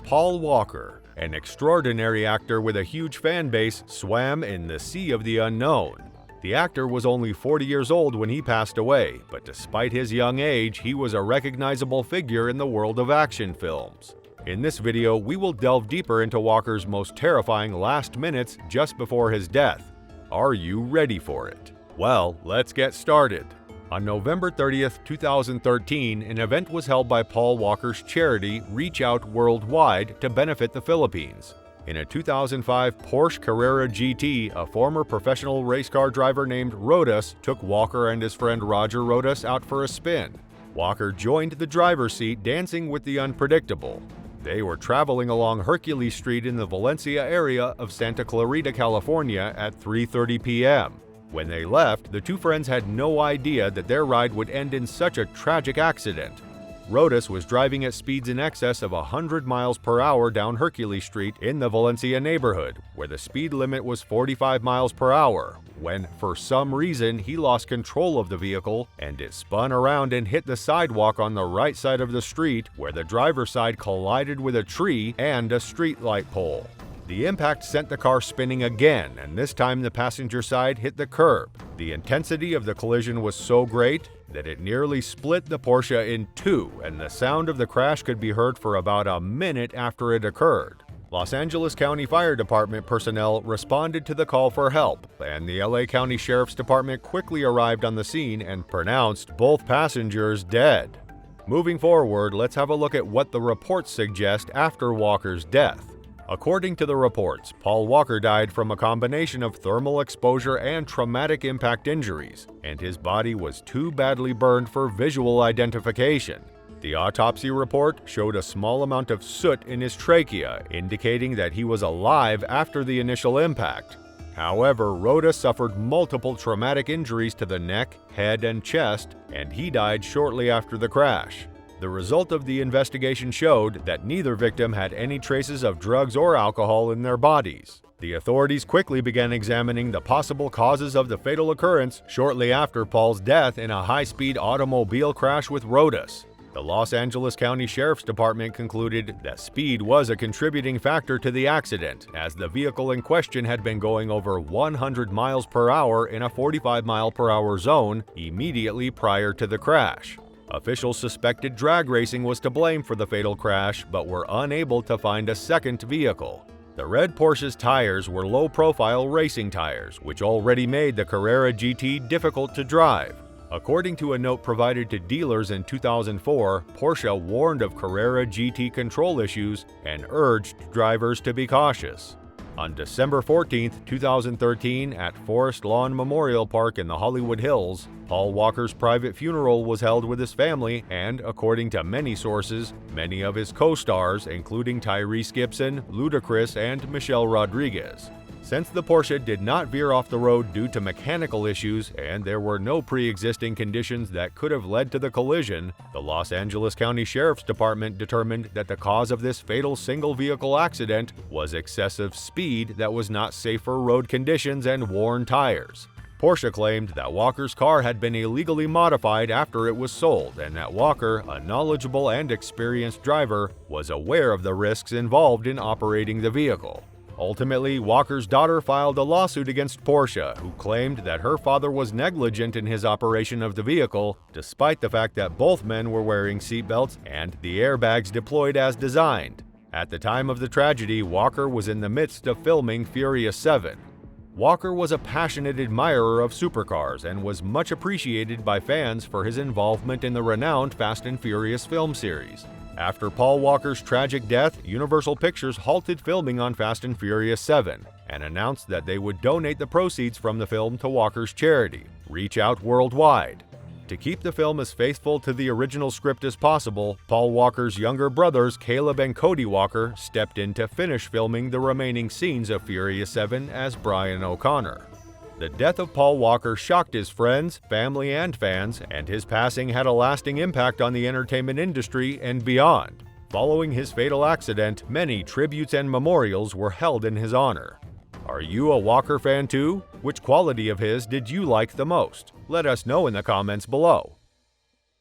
Paul Walker, an extraordinary actor with a huge fan base, swam in the sea of the unknown. The actor was only 40 years old when he passed away, but despite his young age, he was a recognizable figure in the world of action films. In this video, we will delve deeper into Walker's most terrifying last minutes just before his death. Are you ready for it? Well, let's get started. On November 30th, 2013, an event was held by Paul Walker's charity Reach Out Worldwide to benefit the Philippines. In a 2005 Porsche Carrera GT, a former professional race car driver named Rodas took Walker and his friend Roger Rodas out for a spin. Walker joined the driver's seat, dancing with the unpredictable. They were traveling along Hercules Street in the Valencia area of Santa Clarita, California at 3:30 p.m. When they left, the two friends had no idea that their ride would end in such a tragic accident. Rodas was driving at speeds in excess of 100 miles per hour down Hercules Street in the Valencia neighborhood, where the speed limit was 45 miles per hour, when, for some reason, he lost control of the vehicle and it spun around and hit the sidewalk on the right side of the street, where the driver's side collided with a tree and a streetlight pole. The impact sent the car spinning again, and this time the passenger side hit the curb. The intensity of the collision was so great that it nearly split the Porsche in two, and the sound of the crash could be heard for about a minute after it occurred. Los Angeles County Fire Department personnel responded to the call for help, and the LA County Sheriff's Department quickly arrived on the scene and pronounced both passengers dead. Moving forward, let's have a look at what the reports suggest after Walker's death. According to the reports, Paul Walker died from a combination of thermal exposure and traumatic impact injuries, and his body was too badly burned for visual identification. The autopsy report showed a small amount of soot in his trachea, indicating that he was alive after the initial impact. However, Rodas suffered multiple traumatic injuries to the neck, head, and chest, and he died shortly after the crash. The result of the investigation showed that neither victim had any traces of drugs or alcohol in their bodies. The authorities quickly began examining the possible causes of the fatal occurrence shortly after Paul's death in a high-speed automobile crash with Rodas. The Los Angeles County Sheriff's Department concluded that speed was a contributing factor to the accident, as the vehicle in question had been going over 100 miles per hour in a 45 mile per hour zone immediately prior to the crash. Officials suspected drag racing was to blame for the fatal crash, but were unable to find a second vehicle. The red Porsche's tires were low-profile racing tires, which already made the Carrera GT difficult to drive. According to a note provided to dealers in 2004, Porsche warned of Carrera GT control issues and urged drivers to be cautious. On December 14, 2013, at Forest Lawn Memorial Park in the Hollywood Hills, Paul Walker's private funeral was held with his family and, according to many sources, many of his co-stars, including Tyrese Gibson, Ludacris, and Michelle Rodriguez. Since the Porsche did not veer off the road due to mechanical issues and there were no pre-existing conditions that could have led to the collision, the Los Angeles County Sheriff's Department determined that the cause of this fatal single-vehicle accident was excessive speed that was not safe for road conditions and worn tires. Porsche claimed that Walker's car had been illegally modified after it was sold, and that Walker, a knowledgeable and experienced driver, was aware of the risks involved in operating the vehicle. Ultimately, Walker's daughter filed a lawsuit against Porsche, who claimed that her father was negligent in his operation of the vehicle, despite the fact that both men were wearing seatbelts and the airbags deployed as designed. At the time of the tragedy, Walker was in the midst of filming Furious 7. Walker was a passionate admirer of supercars and was much appreciated by fans for his involvement in the renowned Fast and Furious film series. After Paul Walker's tragic death, Universal Pictures halted filming on Fast and Furious 7 and announced that they would donate the proceeds from the film to Walker's charity, Reach Out Worldwide. To keep the film as faithful to the original script as possible, Paul Walker's younger brothers Caleb and Cody Walker stepped in to finish filming the remaining scenes of Furious 7 as Brian O'Connor. The death of Paul Walker shocked his friends, family, and fans, and his passing had a lasting impact on the entertainment industry and beyond. Following his fatal accident, many tributes and memorials were held in his honor. Are you a Walker fan too? Which quality of his did you like the most? Let us know in the comments below.